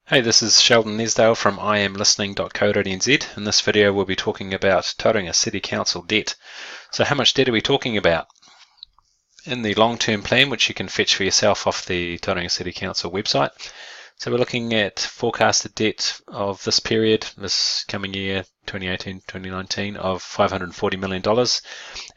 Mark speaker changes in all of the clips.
Speaker 1: Hey, this is Sheldon Nesdale from imlistening.co.nz. In this video we'll be talking about Tauranga City Council debt. So how much debt are we talking about? In the long-term plan, which you can fetch for yourself off the Tauranga City Council website, so we're looking at forecasted debt of this period, this coming year, 2018-2019, of $540 million,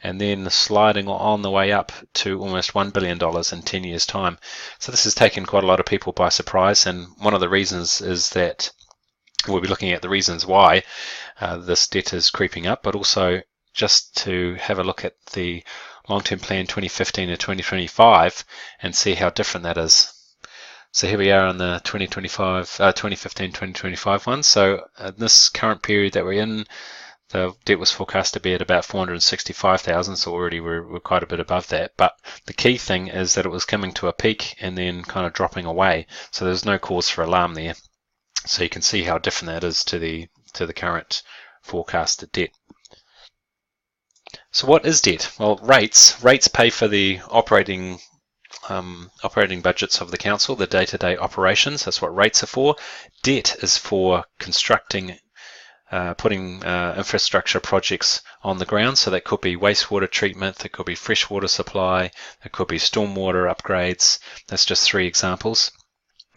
Speaker 1: and then sliding on the way up to almost $1 billion in 10 years' time. So this has taken quite a lot of people by surprise, and one of the reasons is that we'll be looking at the reasons why this debt is creeping up, but also just to have a look at the long-term plan 2015 to 2025 and see how different that is. So here we are on the 2015-2025 one. So this current period that we're in, the debt was forecast to be at about 465,000, so already we're quite a bit above that. But the key thing is that it was coming to a peak and then kind of dropping away. So there's no cause for alarm there. So you can see how different that is to the current forecasted debt. So what is debt? Well, rates pay for the operating budgets of the council, the day-to-day operations. That's what rates are for. Debt is for constructing, putting infrastructure projects on the ground. So that could be wastewater treatment, that could be freshwater supply, that could be stormwater upgrades. That's just three examples.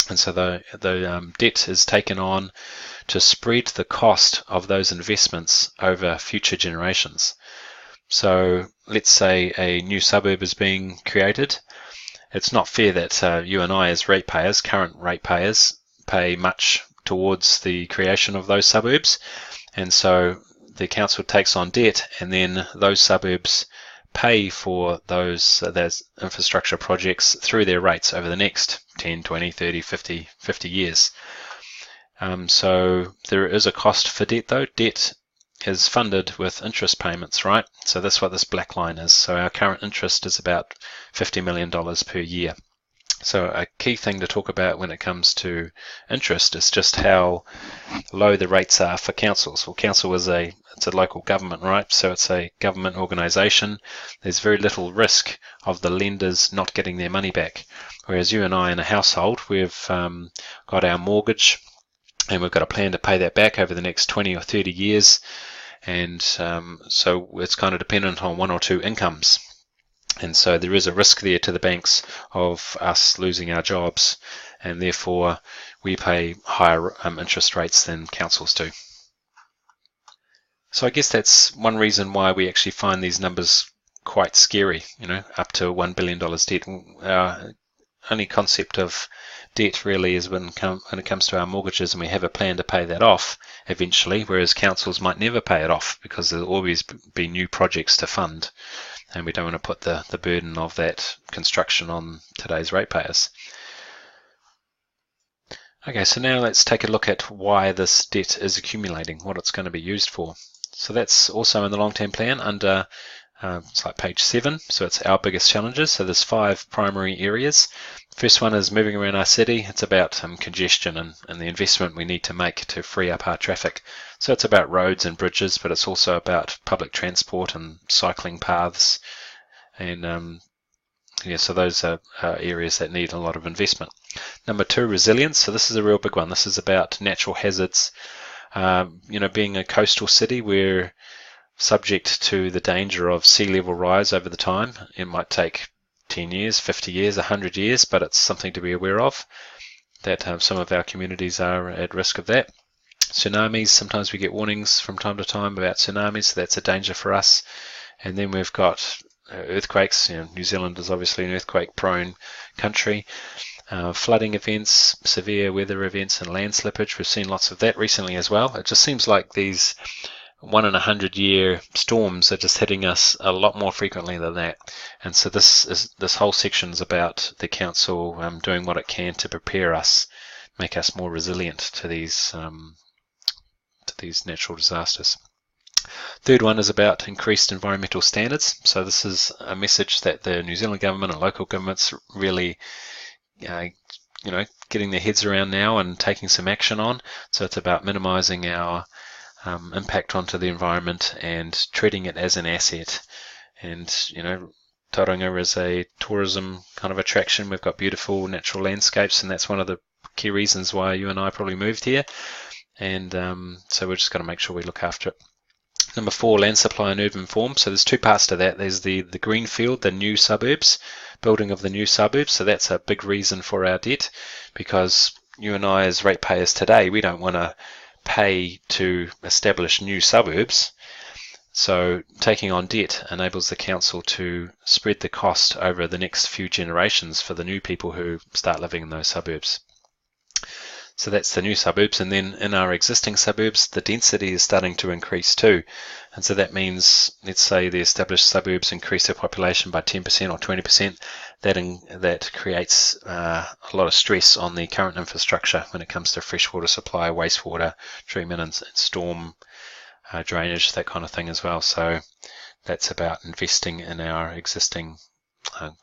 Speaker 1: And so the debt is taken on to spread the cost of those investments over future generations. So let's say a new suburb is being created. It's not fair that you and I as ratepayers, current ratepayers, pay much towards the creation of those suburbs. And so the council takes on debt, and then those suburbs pay for those infrastructure projects through their rates over the next 10, 20, 30, 50 years. So there is a cost for debt though. Debt is funded with interest payments, right? So that's what this black line is. So our current interest is about $50 million per year. So a key thing to talk about when it comes to interest is just how low the rates are for councils. Well, council is it's a local government, right? So it's a government organisation. There's very little risk of the lenders not getting their money back. Whereas you and I in a household, we've got our mortgage, and we've got a plan to pay that back over the next 20 or 30 years. And so it's kind of dependent on one or two incomes. And so there is a risk there to the banks of us losing our jobs, and therefore we pay higher interest rates than councils do. So I guess that's one reason why we actually find these numbers quite scary, up to $1 billion debt. Our only concept of debt really is when it comes to our mortgages, and we have a plan to pay that off eventually, whereas councils might never pay it off because there'll always be new projects to fund, and we don't want to put the burden of that construction on today's ratepayers. Okay, so now let's take a look at why this debt is accumulating, what it's going to be used for. So that's also in the long-term plan under it's like page 7, so it's our biggest challenges. So there's 5 primary areas. First one is moving around our city. It's about congestion and the investment we need to make to free up our traffic. So it's about roads and bridges, but it's also about public transport and cycling paths. And so those are areas that need a lot of investment. Number 2, resilience. So this is a real big one. This is about natural hazards. Being a coastal city, we're subject to the danger of sea level rise over the time. It might take 10 years, 50 years, 100 years, but it's something to be aware of, that some of our communities are at risk of that. Tsunamis, sometimes we get warnings from time to time about tsunamis, so that's a danger for us. And then we've got earthquakes. New Zealand is obviously an earthquake-prone country. Flooding events, severe weather events, and land slippage. We've seen lots of that recently as well. It just seems like these 1 in 100 year storms are just hitting us a lot more frequently than that. And so this whole section is about the council doing what it can to prepare us, make us more resilient to these natural disasters. Third one is about increased environmental standards. So this is a message that the New Zealand government and local governments really getting their heads around now and taking some action on. So it's about minimising our impact onto the environment and treating it as an asset. And Tauranga is a tourism kind of attraction. We've got beautiful natural landscapes, and that's one of the key reasons why you and I probably moved here, and so we're just going to make sure we look after it. Number 4, land supply and urban form. So there's two parts to that. There's the greenfield, the new suburbs, building of the new suburbs. So that's a big reason for our debt, because you and I as ratepayers today, we don't want to pay to establish new suburbs. So taking on debt enables the council to spread the cost over the next few generations for the new people who start living in those suburbs. So that's the new suburbs, and then in our existing suburbs, the density is starting to increase too. And so that means, let's say the established suburbs increase their population by 10% or 20%, that creates a lot of stress on the current infrastructure when it comes to freshwater supply, wastewater treatment, and storm drainage, that kind of thing as well. So that's about investing in our existing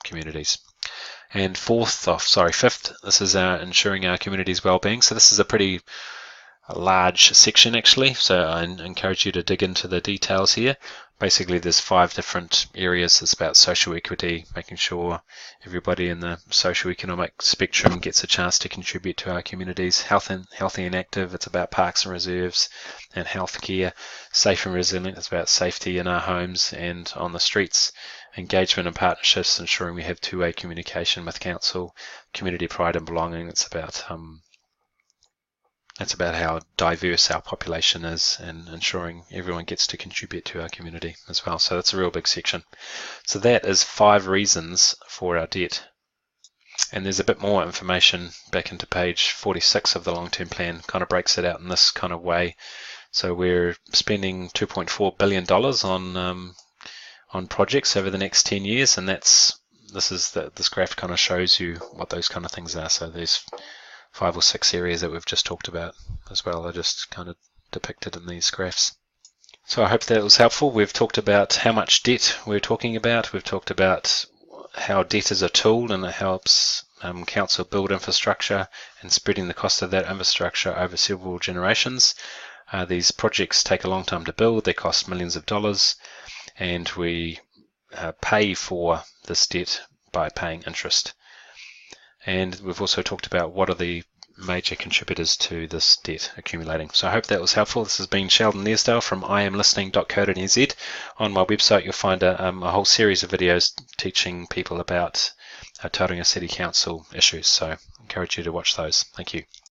Speaker 1: communities. And fifth, this is ensuring our community's well-being. So this is a pretty large section actually, so I encourage you to dig into the details here. Basically there's 5 different areas. It's about social equity, making sure everybody in the socio-economic spectrum gets a chance to contribute to our communities. Healthy and active, it's about parks and reserves and healthcare. Safe and resilient, it's about safety in our homes and on the streets. Engagement and partnerships, ensuring we have two-way communication with council. Community pride and belonging, it's about how diverse our population is and ensuring everyone gets to contribute to our community as well. So that's a real big section. So that is 5 reasons for our debt. And there's a bit more information back into page 46 of the long-term plan, kind of breaks it out in this kind of way. So we're spending $2.4 billion on projects over the next 10 years, and this graph kind of shows you what those kind of things are. So there's 5 or 6 areas that we've just talked about as well. Are just kind of depicted in these graphs. So I hope that was helpful. We've talked about how much debt we're talking about. We've talked about how debt is a tool and it helps council build infrastructure and spreading the cost of that infrastructure over several generations. These projects take a long time to build. They cost millions of dollars, and we pay for this debt by paying interest. And we've also talked about what are the major contributors to this debt accumulating. So I hope that was helpful. This has been Sheldon Neasdale from iamlistening.co.nz. On my website you'll find a whole series of videos teaching people about Tauranga City Council issues. So I encourage you to watch those. Thank you.